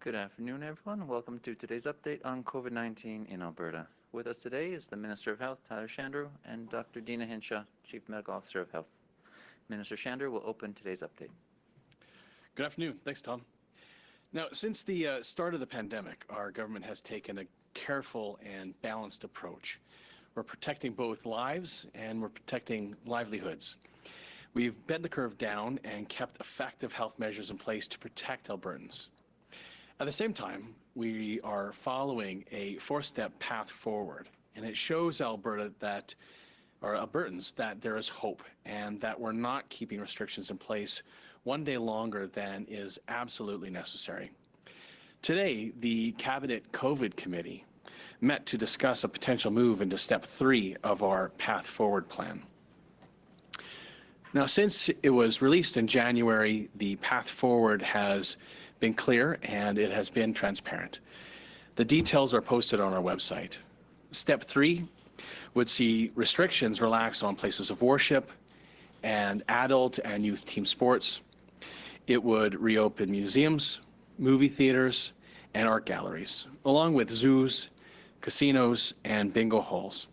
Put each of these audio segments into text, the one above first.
Good afternoon, everyone. Welcome to today's update on COVID-19 in Alberta. With us today is the Minister of Health, Tyler Shandro, and Dr. Deena Hinshaw, Chief Medical Officer of Health. Minister Shandro will open today's update. Good afternoon. Thanks, Tom. Now, since the start of the pandemic, our government has taken a careful and balanced approach. We're protecting both lives and we're protecting livelihoods. We've bent the curve down and kept effective health measures in place to protect Albertans. At the same time, we are following a four-step path forward, and it shows Albertans that there is hope and that we're not keeping restrictions in place one day longer than is absolutely necessary. Today, the Cabinet COVID Committee met to discuss a potential move into Step 3 of our Path Forward plan. Now, since it was released in January, the Path Forward has been clear and it has been transparent. The details are posted on our website. Step 3 would see restrictions relaxed on places of worship and adult and youth team sports. It would reopen museums, movie theaters, and art galleries, along with zoos, casinos, and bingo halls.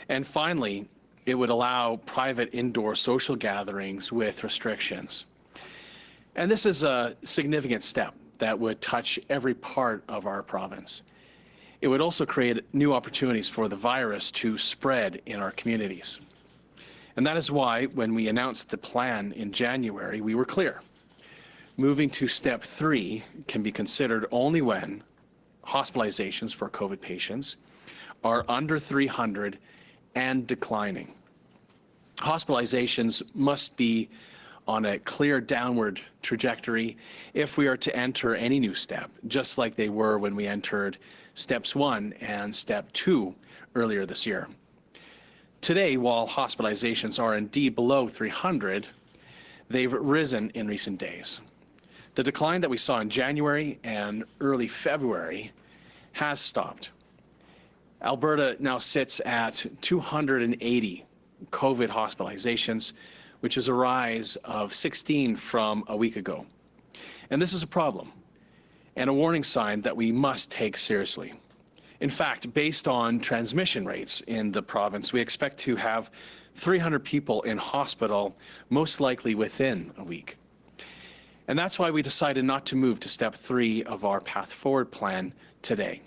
And finally, it would allow private indoor social gatherings with restrictions. And this is a significant step that would touch every part of our province. It would also create new opportunities for the virus to spread in our communities. And that is why, when we announced the plan in January, we were clear. Moving to Step 3 can be considered only when hospitalizations for COVID patients are under 300 and declining. Hospitalizations must be on a clear downward trajectory if we are to enter any new step, just like they were when we entered Steps 1 and Step 2 earlier this year. Today, while hospitalizations are indeed below 300, they've risen in recent days. The decline that we saw in January and early February has stopped. Alberta now sits at 280 COVID hospitalizations, which is a rise of 16 from a week ago. And this is a problem and a warning sign that we must take seriously. In fact, based on transmission rates in the province, we expect to have 300 people in hospital, most likely within a week. And that's why we decided not to move to Step 3 of our Path Forward plan today.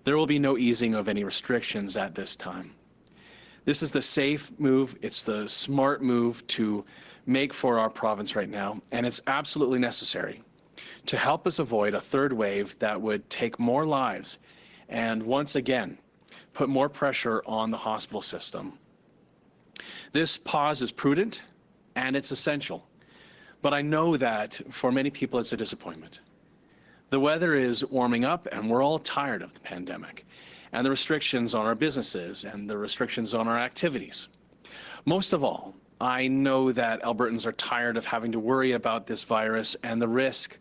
There will be no easing of any restrictions at this time. This is the safe move, it's the smart move to make for our province right now, and it's absolutely necessary to help us avoid a third wave that would take more lives and once again put more pressure on the hospital system. This pause is prudent and it's essential, but I know that for many people it's a disappointment. The weather is warming up and we're all tired of the pandemic and the restrictions on our businesses and the restrictions on our activities. Most of all, I know that Albertans are tired of having to worry about this virus and the risk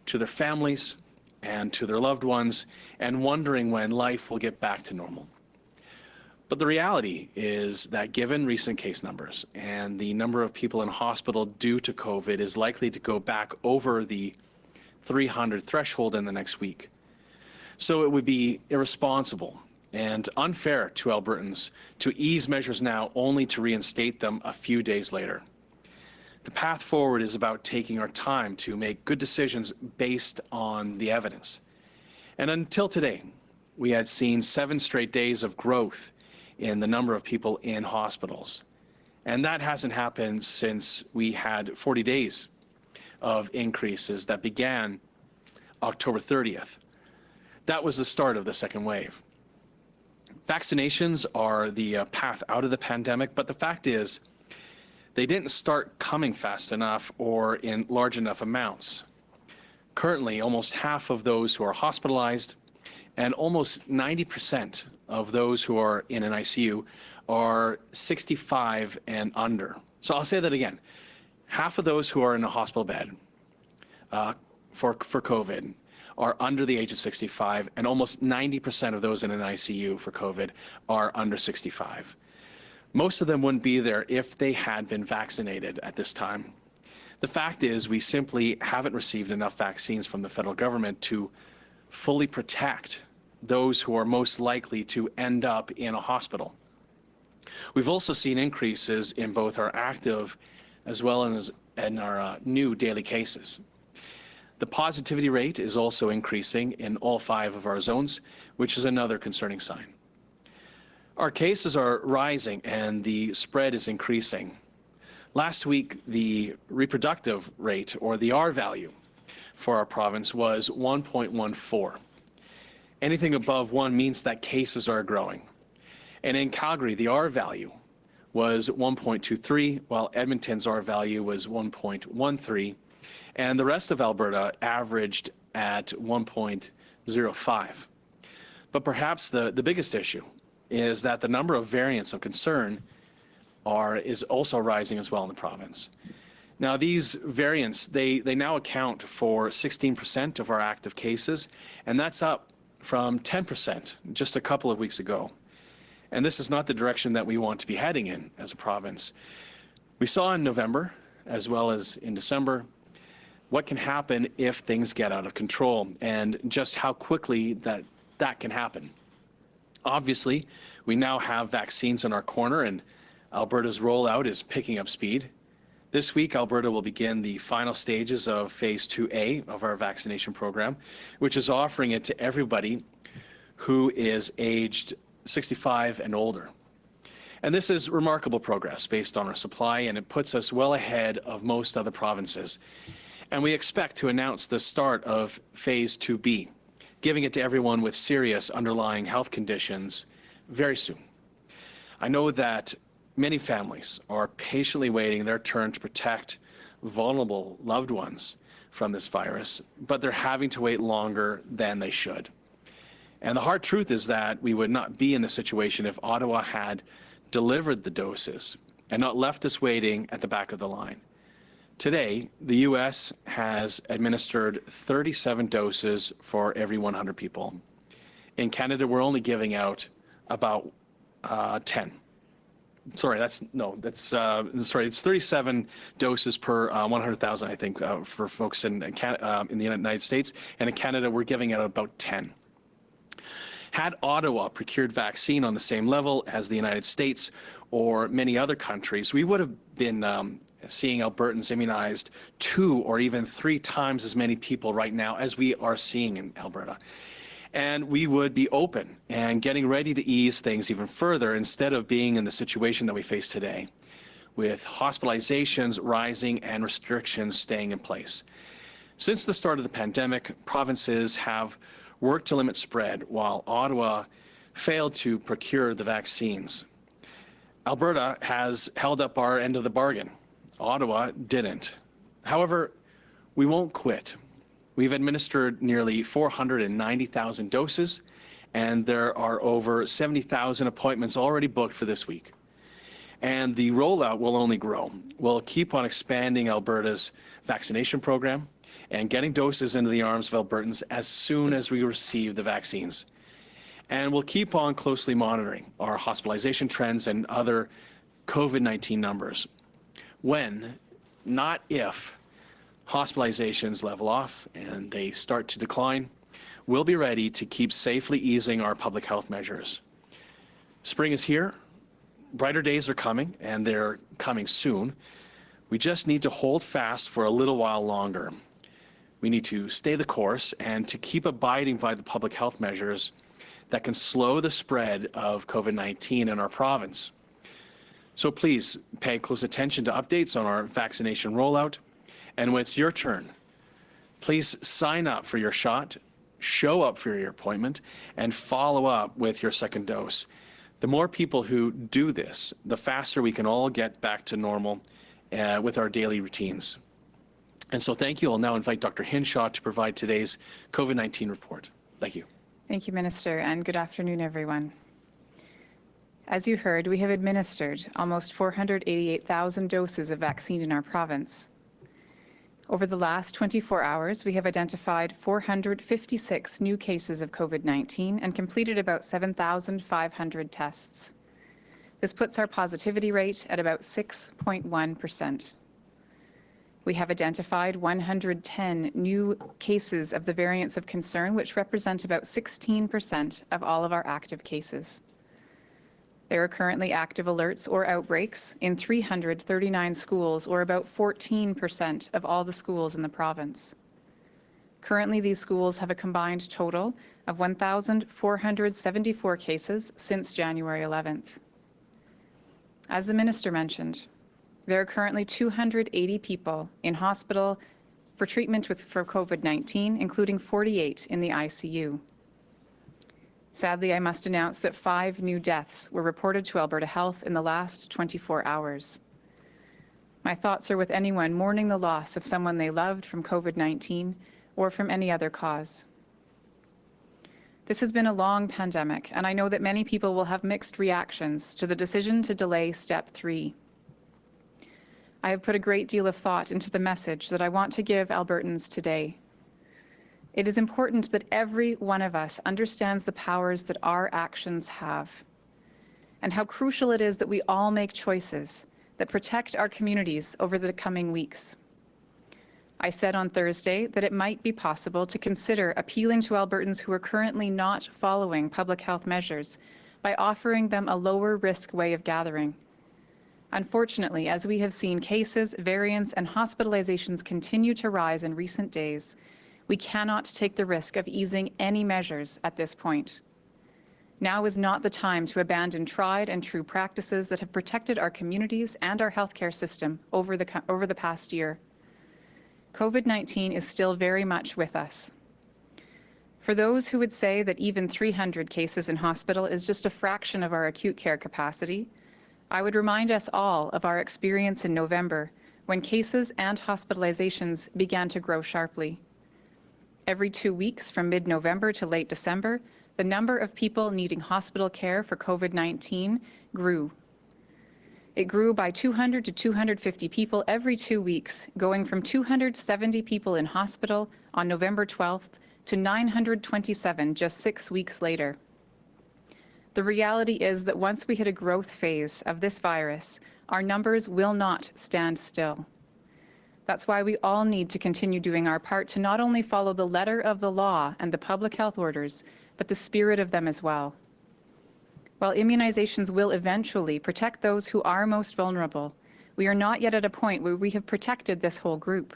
to their families and to their loved ones and wondering when life will get back to normal. But the reality is that given recent case numbers and the number of people in hospital due to COVID is likely to go back over the 300 threshold in the next week. So it would be irresponsible and unfair to Albertans to ease measures now only to reinstate them a few days later. The path forward is about taking our time to make good decisions based on the evidence. And until today, we had seen 7 straight days of growth in the number of people in hospitals. And that hasn't happened since we had 40 days of increases that began October 30th. That was the start of the second wave. Vaccinations are the path out of the pandemic, but the fact is they didn't start coming fast enough or in large enough amounts. Currently, almost half of those who are hospitalized and almost 90% of those who are in an ICU are 65 and under. So I'll say that again. Half of those who are in a hospital bed for COVID are under the age of 65, and almost 90% of those in an ICU for COVID are under 65. Most of them wouldn't be there if they had been vaccinated at this time. The fact is we simply haven't received enough vaccines from the federal government to fully protect those who are most likely to end up in a hospital. We've also seen increases in both our active as well as in our new daily cases. The positivity rate is also increasing in all 5 of our zones, which is another concerning sign. Our cases are rising and the spread is increasing. Last week, the reproductive rate, or the R value, for our province was 1.14. Anything above 1 means that cases are growing. And in Calgary, the R value was 1.23, while Edmonton's R value was 1.13, and the rest of Alberta averaged at 1.05. But perhaps the biggest issue is that the number of variants of concern is also rising as well in the province. Now, these variants, they now account for 16% of our active cases, and that's up from 10% just a couple of weeks ago. And this is not the direction that we want to be heading in as a province. We saw in November, as well as in December, what can happen if things get out of control and just how quickly that can happen. Obviously, we now have vaccines in our corner and Alberta's rollout is picking up speed. This week, Alberta will begin the final stages of Phase 2A of our vaccination program, which is offering it to everybody who is aged 65 and older. And this is remarkable progress based on our supply, and it puts us well ahead of most other provinces. And we expect to announce the start of Phase 2B, giving it to everyone with serious underlying health conditions very soon. I know that many families are patiently waiting their turn to protect vulnerable loved ones from this virus, but they're having to wait longer than they should. And the hard truth is that we would not be in this situation if Ottawa had delivered the doses and not left us waiting at the back of the line. Today, the U.S. has administered 37 doses for every 100 people. In Canada, we're only giving out about 10. Sorry, it's 37 doses per 100,000, I think, for folks in the United States. And in Canada, we're giving out about 10. Had Ottawa procured vaccine on the same level as the United States or many other countries, we would have been seeing Albertans immunized 2 or even 3 times as many people right now as we are seeing in Alberta. And we would be open and getting ready to ease things even further instead of being in the situation that we face today, with hospitalizations rising and restrictions staying in place. Since the start of the pandemic, provinces have worked to limit spread while Ottawa failed to procure the vaccines. Alberta has held up our end of the bargain. Ottawa didn't. However, we won't quit. We've administered nearly 490,000 doses, and there are over 70,000 appointments already booked for this week. And the rollout will only grow. We'll keep on expanding Alberta's vaccination program and getting doses into the arms of Albertans as soon as we receive the vaccines. And we'll keep on closely monitoring our hospitalization trends and other COVID-19 numbers. When, not if, hospitalizations level off and they start to decline, we'll be ready to keep safely easing our public health measures. Spring is here, brighter days are coming, and they're coming soon. We just need to hold fast for a little while longer. We need to stay the course and to keep abiding by the public health measures that can slow the spread of COVID-19 in our province. So please pay close attention to updates on our vaccination rollout. And when it's your turn, please sign up for your shot, show up for your appointment, and follow up with your second dose. The more people who do this, the faster we can all get back to normal with our daily routines. And so thank you. I'll now invite Dr. Hinshaw to provide today's COVID-19 report. Thank you. Thank you, Minister, and good afternoon, everyone. As you heard, we have administered almost 488,000 doses of vaccine in our province. Over the last 24 hours, we have identified 456 new cases of COVID-19 and completed about 7,500 tests. This puts our positivity rate at about 6.1%. We have identified 110 new cases of the variants of concern, which represent about 16% of all of our active cases. There are currently active alerts or outbreaks in 339 schools, or about 14% of all the schools in the province. Currently, these schools have a combined total of 1,474 cases since January 11th. As the Minister mentioned, there are currently 280 people in hospital for treatment for COVID-19, including 48 in the ICU. Sadly, I must announce that 5 new deaths were reported to Alberta Health in the last 24 hours. My thoughts are with anyone mourning the loss of someone they loved from COVID-19 or from any other cause. This has been a long pandemic, and I know that many people will have mixed reactions to the decision to delay Step 3. I have put a great deal of thought into the message that I want to give Albertans today. It is important that every one of us understands the powers that our actions have, and how crucial it is that we all make choices that protect our communities over the coming weeks. I said on Thursday that it might be possible to consider appealing to Albertans who are currently not following public health measures by offering them a lower risk way of gathering. Unfortunately, as we have seen cases, variants, and hospitalizations continue to rise in recent days, we cannot take the risk of easing any measures at this point. Now is not the time to abandon tried and true practices that have protected our communities and our healthcare system over the past year. COVID-19 is still very much with us. For those who would say that even 300 cases in hospital is just a fraction of our acute care capacity, I would remind us all of our experience in November when cases and hospitalizations began to grow sharply. Every 2 weeks from mid-November to late December, the number of people needing hospital care for COVID-19 grew. It grew by 200 to 250 people every 2 weeks, going from 270 people in hospital on November 12th to 927 just 6 weeks later. The reality is that once we hit a growth phase of this virus, our numbers will not stand still. That's why we all need to continue doing our part to not only follow the letter of the law and the public health orders, but the spirit of them as well. While immunizations will eventually protect those who are most vulnerable, we are not yet at a point where we have protected this whole group.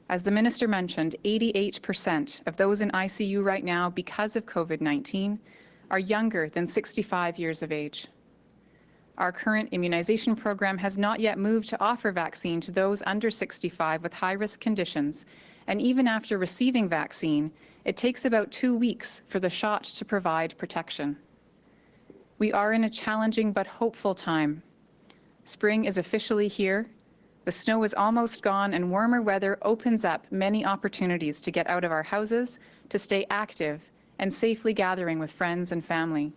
As the Minister mentioned, 88% of those in ICU right now because of COVID-19 are younger than 65 years of age. Our current immunization program has not yet moved to offer vaccine to those under 65 with high-risk conditions, and even after receiving vaccine, it takes about 2 weeks for the shot to provide protection. We are in a challenging but hopeful time. Spring is officially here, the snow is almost gone, and warmer weather opens up many opportunities to get out of our houses, to stay active, and safely gathering with friends and family.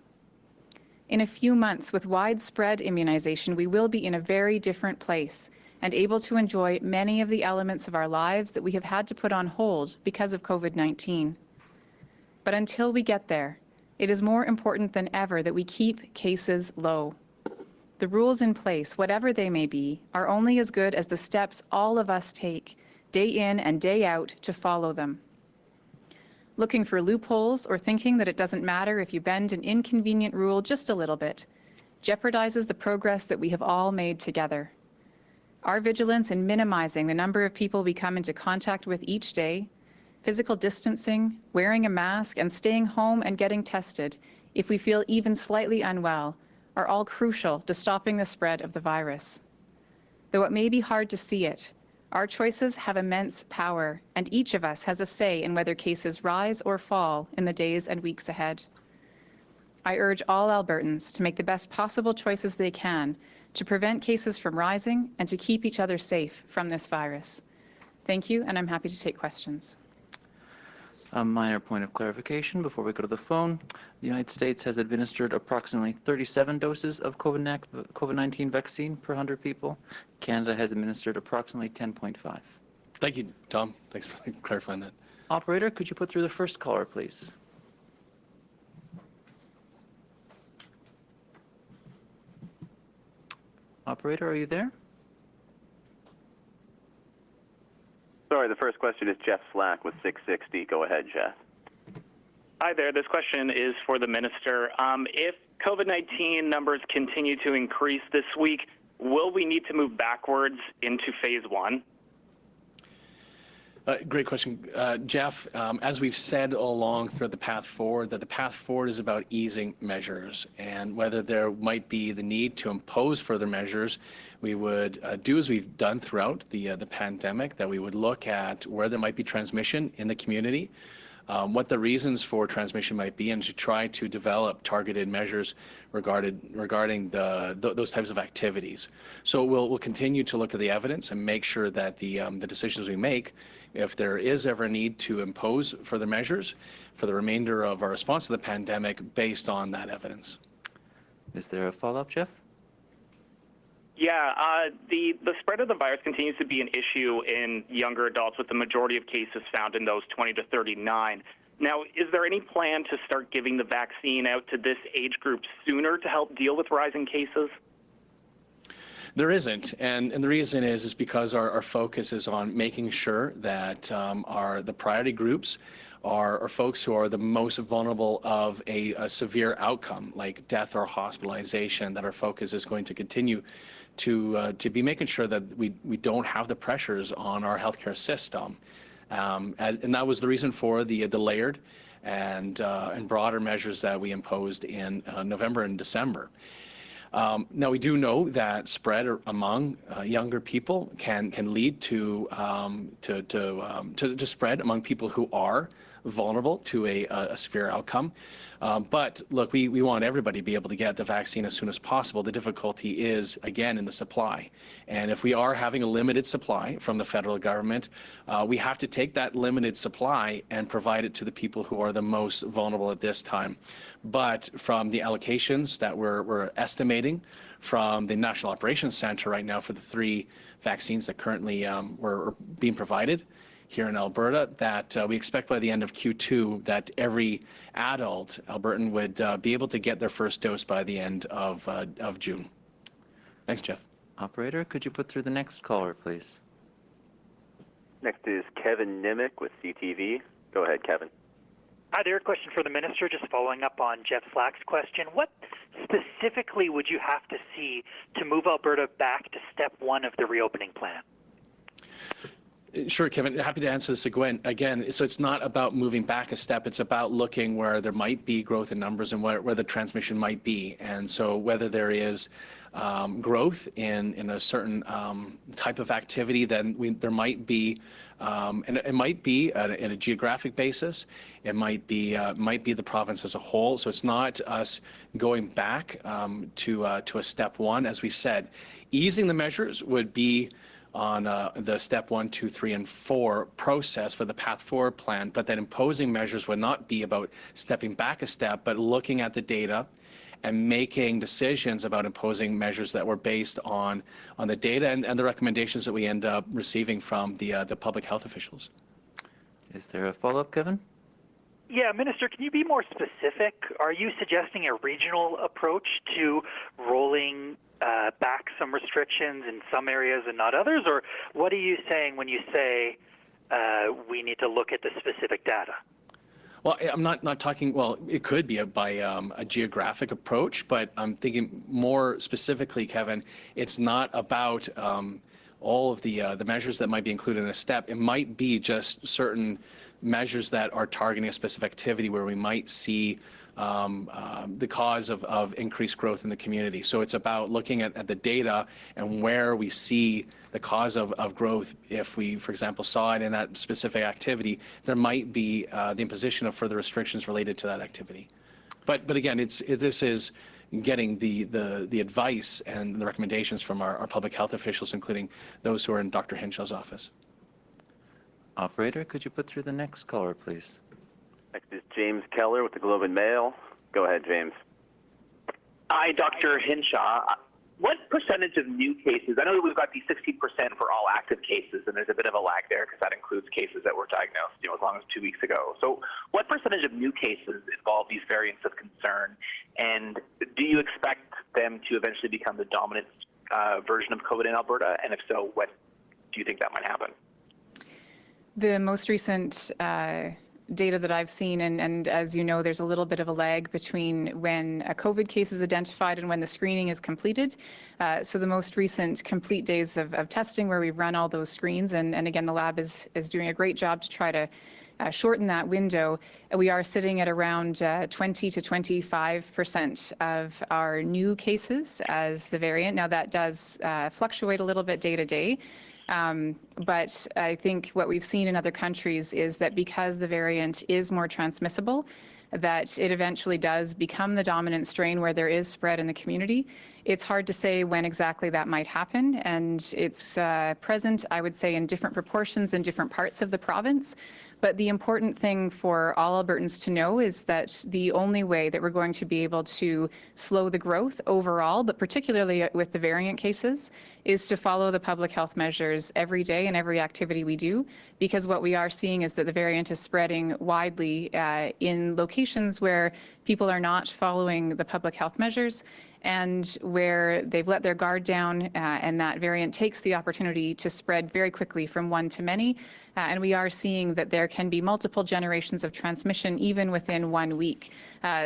In a few months, with widespread immunization, we will be in a very different place and able to enjoy many of the elements of our lives that we have had to put on hold because of COVID-19. But until we get there, it is more important than ever that we keep cases low. The rules in place, whatever they may be, are only as good as the steps all of us take, day in and day out, to follow them. Looking for loopholes or thinking that it doesn't matter if you bend an inconvenient rule just a little bit jeopardizes the progress that we have all made together. Our vigilance in minimizing the number of people we come into contact with each day, physical distancing, wearing a mask, and staying home and getting tested if we feel even slightly unwell are all crucial to stopping the spread of the virus. Though it may be hard to see it, our choices have immense power, and each of us has a say in whether cases rise or fall in the days and weeks ahead. I urge all Albertans to make the best possible choices they can to prevent cases from rising and to keep each other safe from this virus. Thank you, and I'm happy to take questions. A minor point of clarification before we go to the phone. The United States has administered approximately 37 doses of COVID-19 vaccine per 100 people. Canada has administered approximately 10.5. Thank you, Tom. Thanks for clarifying that. Operator, could you put through the first caller, please? Operator, are you there? Sorry, the first question is Jeff Slack with 660. Go ahead, Jeff. Hi there. This question is for the minister. If COVID-19 numbers continue to increase this week, will we need to move backwards into phase one? Great question, Jeff. As we've said all along throughout the path forward, that the path forward is about easing measures, and whether there might be the need to impose further measures, we would do as we've done throughout the pandemic, that we would look at where there might be transmission in the community, what the reasons for transmission might be, and to try to develop targeted measures regarding those types of activities. So we'll continue to look at the evidence and make sure that the decisions we make, if there is ever a need to impose further measures for the remainder of our response to the pandemic based on that evidence. Is there a follow-up, Jeff? Yeah, the spread of the virus continues to be an issue in younger adults, with the majority of cases found in those 20 to 39. Now, is there any plan to start giving the vaccine out to this age group sooner to help deal with rising cases? There isn't, and the reason is because our focus is on making sure that the priority groups are folks who are the most vulnerable of a severe outcome, like death or hospitalization, that our focus is going to continue to be making sure that we don't have the pressures on our healthcare system. And that was the reason for the layered and broader measures that we imposed in November and December. Now, we do know that spread among younger people can lead to spread among people who are vulnerable to a severe outcome. But look, we want everybody to be able to get the vaccine as soon as possible. The difficulty is, again, in the supply. And if we are having a limited supply from the federal government, we have to take that limited supply and provide it to the people who are the most vulnerable at this time. But from the allocations that we're estimating from the National Operations Center right now for the 3 vaccines that currently were being provided here in Alberta, that we expect by the end of Q2 that every adult Albertan would be able to get their first dose by the end of June. Thanks, Jeff. Operator, could you put through the next caller, please? Next is Kevin Nimick with CTV. Go ahead, Kevin. Hi there. Question for the minister, just following up on Jeff Slack's question. What specifically would you have to see to move Alberta back to step 1 of the reopening plan? Sure, Kevin. Happy to answer this again. So it's not about moving back a step. It's about looking where there might be growth in numbers and where the transmission might be. And so whether there is growth in a certain type of activity, then there might be, and it might be in a geographic basis. It might be the province as a whole. So it's not us going back to a step 1. As we said, easing the measures would be on the step 1, 2, 3, and 4 process for the path forward plan, but then imposing measures would not be about stepping back a step, but looking at the data and making decisions about imposing measures that were based on the data and the recommendations that we end up receiving from the public health officials. Is there a follow-up, Kevin? Yeah, Minister, can you be more specific? Are you suggesting a regional approach to rolling back some restrictions in some areas and not others? Or what are you saying when you say we need to look at the specific data? Well, I'm not talking, well, it could be by a geographic approach, but I'm thinking more specifically, Kevin, it's not about all of the measures that might be included in a step. It might be just certain measures that are targeting a specific activity where we might see the cause of increased growth in the community. So it's about looking at the data and where we see the cause of growth. If we, for example, saw it in that specific activity, there might be the imposition of further restrictions related to that activity. But again, this is getting the advice and the recommendations from our public health officials, including those who are in Dr. Hinshaw's office. Operator, could you put through the next caller, please? Next is James Keller with the Globe and Mail. Go ahead, James. Hi, Dr. Hinshaw. What percentage of new cases, I know that we've got the 60% for all active cases, and there's a bit of a lag there because that includes cases that were diagnosed as long as 2 weeks ago. So what percentage of new cases involve these variants of concern, and do you expect them to eventually become the dominant version of COVID in Alberta? And if so, when do you think that might happen? The most recent data that I've seen, and as you know, there's a little bit of a lag between when a COVID case is identified and when the screening is completed. So the most recent complete days of testing where we've run all those screens, and again, the lab is doing a great job to try to shorten that window. We are sitting at around 20 to 25% of our new cases as the variant. Now that does fluctuate a little bit day to day. But I think what we've seen in other countries is that because the variant is more transmissible, that it eventually does become the dominant strain where there is spread in the community. It's hard to say when exactly that might happen, and it's present, I would say, in different proportions in different parts of the province. But the important thing for all Albertans to know is that the only way that we're going to be able to slow the growth overall, but particularly with the variant cases, is to follow the public health measures every day in every activity we do, because what we are seeing is that the variant is spreading widely in locations where people are not following the public health measures and where they've let their guard down, and that variant takes the opportunity to spread very quickly from one to many. And we are seeing that there can be multiple generations of transmission even within 1 week.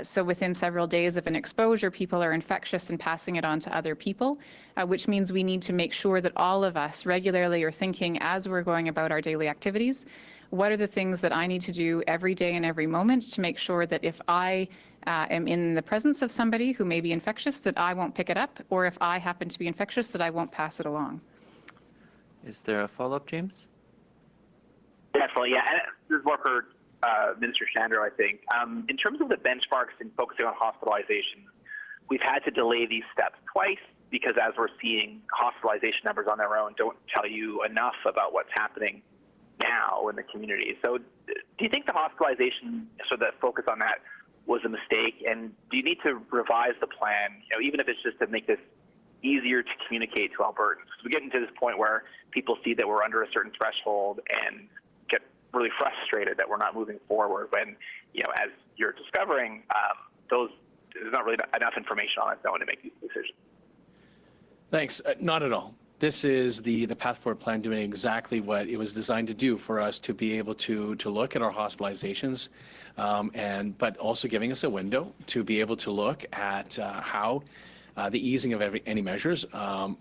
So within several days of an exposure, people are infectious and passing it on to other people, which means we need to make sure that all of us regularly are thinking as we're going about our daily activities, what are the things that I need to do every day and every moment to make sure that if I am in the presence of somebody who may be infectious, that I won't pick it up, or if I happen to be infectious, that I won't pass it along. Is there a follow-up, James? Definitely, yeah. And this is more for Minister Shandro, I think. In terms of the benchmarks and focusing on hospitalizations, we've had to delay these steps twice because, as we're seeing, hospitalization numbers on their own don't tell you enough about what's happening now in the community. So do you think the hospitalization, so the focus on that, was a mistake? And do you need to revise the plan, even if it's just to make this easier to communicate to Albertans? Because we're getting to this point where people see that we're under a certain threshold and get really frustrated that we're not moving forward when, as you're discovering, there's not really enough information on its own to make these decisions. Thanks. Not at all. This is the Path Forward plan doing exactly what it was designed to do, for us to be able to look at our hospitalizations, but also giving us a window to be able to look at how the easing of any measures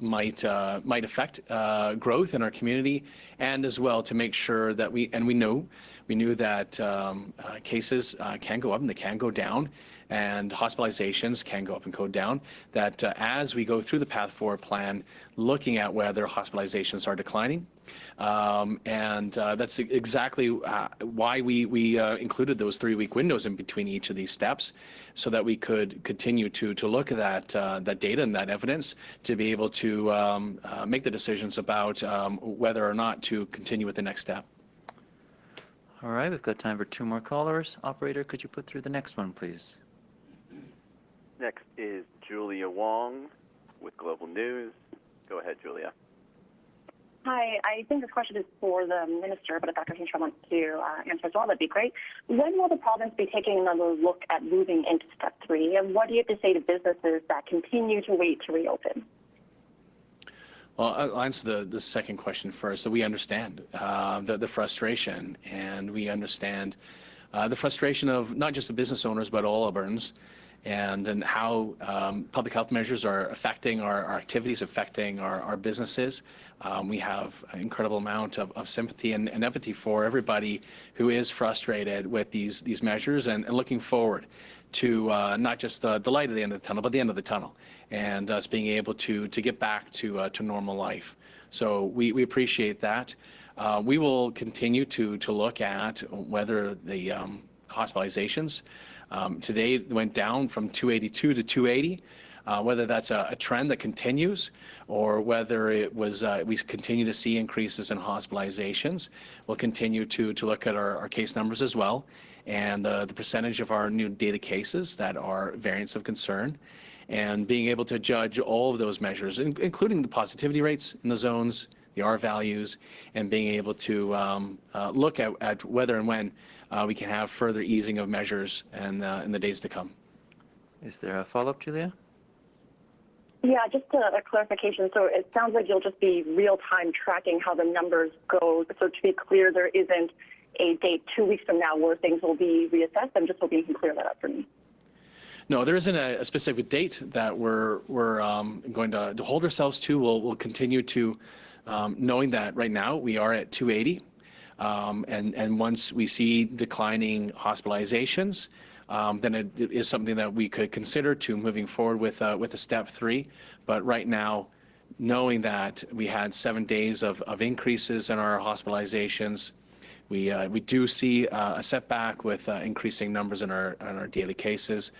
might affect growth in our community, and as well to make sure that we knew that cases can go up and they can go down, and hospitalizations can go up and go down, that as we go through the Path Forward plan, looking at whether hospitalizations are declining. And that's exactly why we included those 3-week windows in between each of these steps, so that we could continue to look at that data and that evidence to be able to make the decisions about whether or not to continue with the next step. All right, we've got time for 2 more callers. Operator, could you put through the next one, please? Next is Julia Wong with Global News. Go ahead, Julia. Hi, I think this question is for the minister, but if Dr. Hinshaw wants to answer as well, that'd be great. When will the province be taking another look at moving into step 3, and what do you have to say to businesses that continue to wait to reopen? Well, I'll answer the second question first. So we understand the frustration, and we understand the frustration of not just the business owners, but all Albertans, and how public health measures are affecting our activities, affecting our businesses. We have an incredible amount of sympathy and empathy for everybody who is frustrated with these measures, and looking forward to not just the light at the end of the tunnel, but the end of the tunnel, and us being able to get back to normal life. So we appreciate that. We will continue to look at whether the hospitalizations today went down from 282 to 280, whether that's a trend that continues, or whether it was we continue to see increases in hospitalizations. We'll continue to look at our case numbers as well, and the percentage of our new data cases that are variants of concern, and being able to judge all of those measures, including the positivity rates in the zones, the R values, and being able to look at whether and when we can have further easing of measures in the days to come. Is there a follow-up, Julia? Yeah, just a clarification. So it sounds like you'll just be real-time tracking how the numbers go. So to be clear, there isn't a date 2 weeks from now where things will be reassessed. I'm just hoping you can clear that up for me. No, there isn't a specific date that we're going to hold ourselves to. We'll continue to, knowing that right now we are at 280, and once we see declining hospitalizations, then it is something that we could consider to moving forward with a step 3. But right now, knowing that we had 7 days of increases in our hospitalizations, we do see a setback with increasing numbers in our daily cases.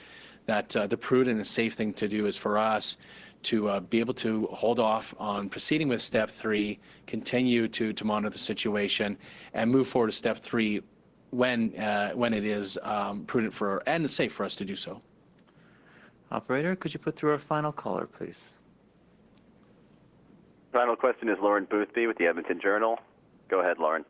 That the prudent and safe thing to do is for us to be able to hold off on proceeding with step 3, continue to monitor the situation, and move forward to step 3 when it is prudent and safe for us to do so. Operator, could you put through our final caller, please? Final question is Lauren Boothby with the Edmonton Journal. Go ahead, Lauren.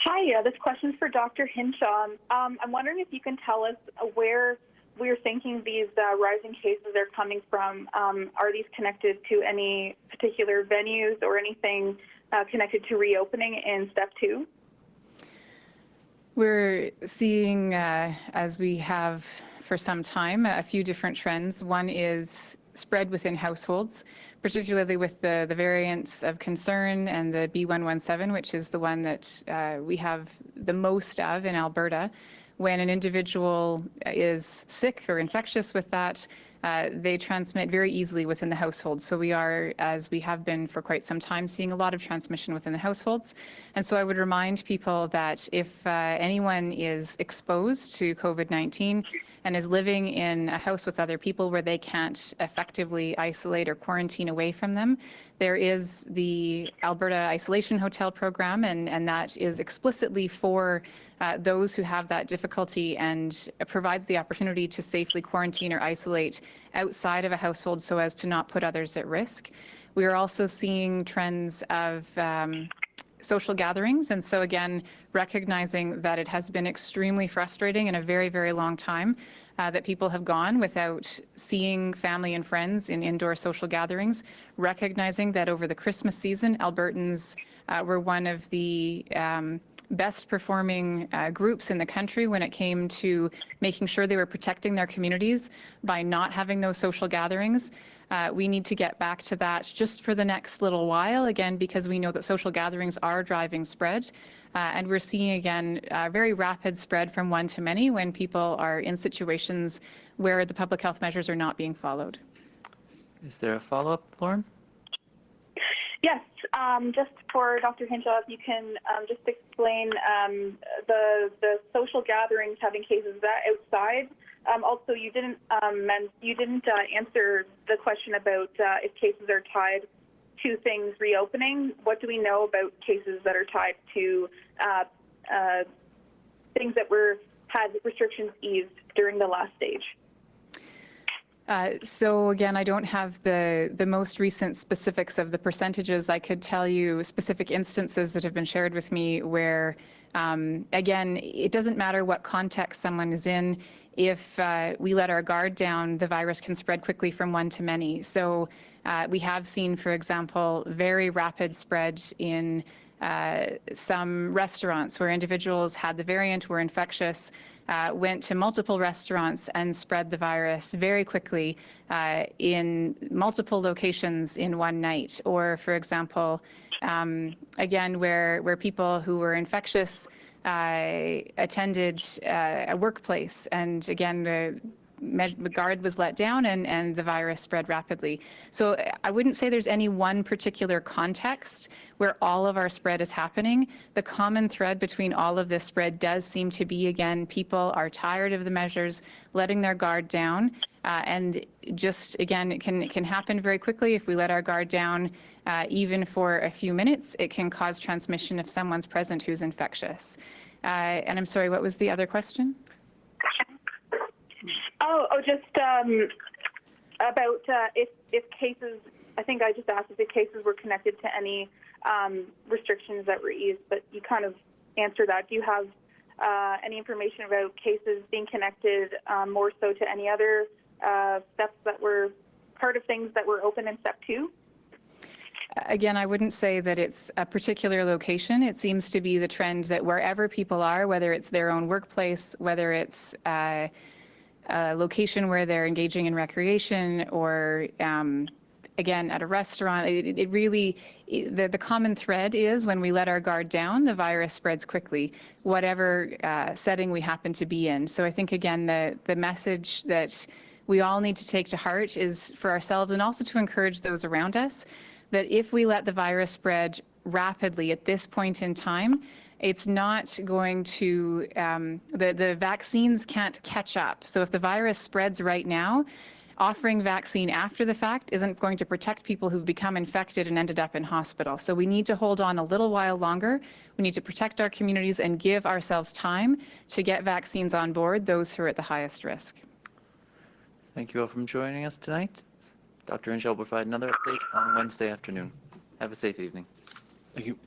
Hi, this question is for Dr. Hinshaw. I'm wondering if you can tell us where we're thinking these rising cases are coming from. Are these connected to any particular venues or anything connected to reopening in step 2? We're seeing, as we have for some time, a few different trends. One is spread within households, particularly with the variants of concern and the B117, which is the one that we have the most of in Alberta. When an individual is sick or infectious with that, they transmit very easily within the household. So we are, as we have been for quite some time, seeing a lot of transmission within the households. And so I would remind people that if anyone is exposed to COVID-19 and is living in a house with other people where they can't effectively isolate or quarantine away from them, there is the Alberta Isolation Hotel program, and that is explicitly for those who have that difficulty and provides the opportunity to safely quarantine or isolate outside of a household so as to not put others at risk. We are also seeing trends of social gatherings, and so again, recognizing that it has been extremely frustrating in a very, very long time that people have gone without seeing family and friends in indoor social gatherings, recognizing that over the Christmas season, Albertans were one of the best performing groups in the country when it came to making sure they were protecting their communities by not having those social gatherings. We need to get back to that just for the next little while, again, because we know that social gatherings are driving spread. And we're seeing, again, very rapid spread from one to many when people are in situations where the public health measures are not being followed. Is there a follow-up, Lauren? Yes, just for Dr. Hinshaw, if you can just explain the social gatherings having cases that outside. Also, you didn't answer the question about if cases are tied to things reopening. What do we know about cases that are tied to things that had restrictions eased during the last stage? So again, I don't have the most recent specifics of the percentages. I could tell you specific instances that have been shared with me where, again, it doesn't matter what context someone is in. If we let our guard down, the virus can spread quickly from one to many. So we have seen, for example, very rapid spread in some restaurants where individuals had the variant, were infectious, went to multiple restaurants and spread the virus very quickly in multiple locations in one night. Or, for example, again, where people who were infectious attended a workplace, and again, the guard was let down and the virus spread rapidly. So I wouldn't say there's any one particular context where all of our spread is happening. The common thread between all of this spread does seem to be, again, people are tired of the measures, letting their guard down, and just, again, it can happen very quickly if we let our guard down. Even for a few minutes, it can cause transmission if someone's present who's infectious. And I'm sorry, what was the other question? Just about if cases, I think I just asked if the cases were connected to any restrictions that were eased, but you kind of answered that. Do you have any information about cases being connected more so to any other steps that were part of things that were open in step 2? Again, I wouldn't say that it's a particular location. It seems to be the trend that wherever people are, whether it's their own workplace, whether it's a location where they're engaging in recreation, or again at a restaurant, it really, the common thread is when we let our guard down, the virus spreads quickly, whatever setting we happen to be in. So I think, again, the message that we all need to take to heart is for ourselves, and also to encourage those around us, that if we let the virus spread rapidly at this point in time, it's not going to, the vaccines can't catch up. So if the virus spreads right now, offering vaccine after the fact isn't going to protect people who've become infected and ended up in hospital. So we need to hold on a little while longer. We need to protect our communities and give ourselves time to get vaccines on board, those who are at the highest risk. Thank you all for joining us tonight. Dr. Hinshaw will provide another update on Wednesday afternoon. Have a safe evening. Thank you.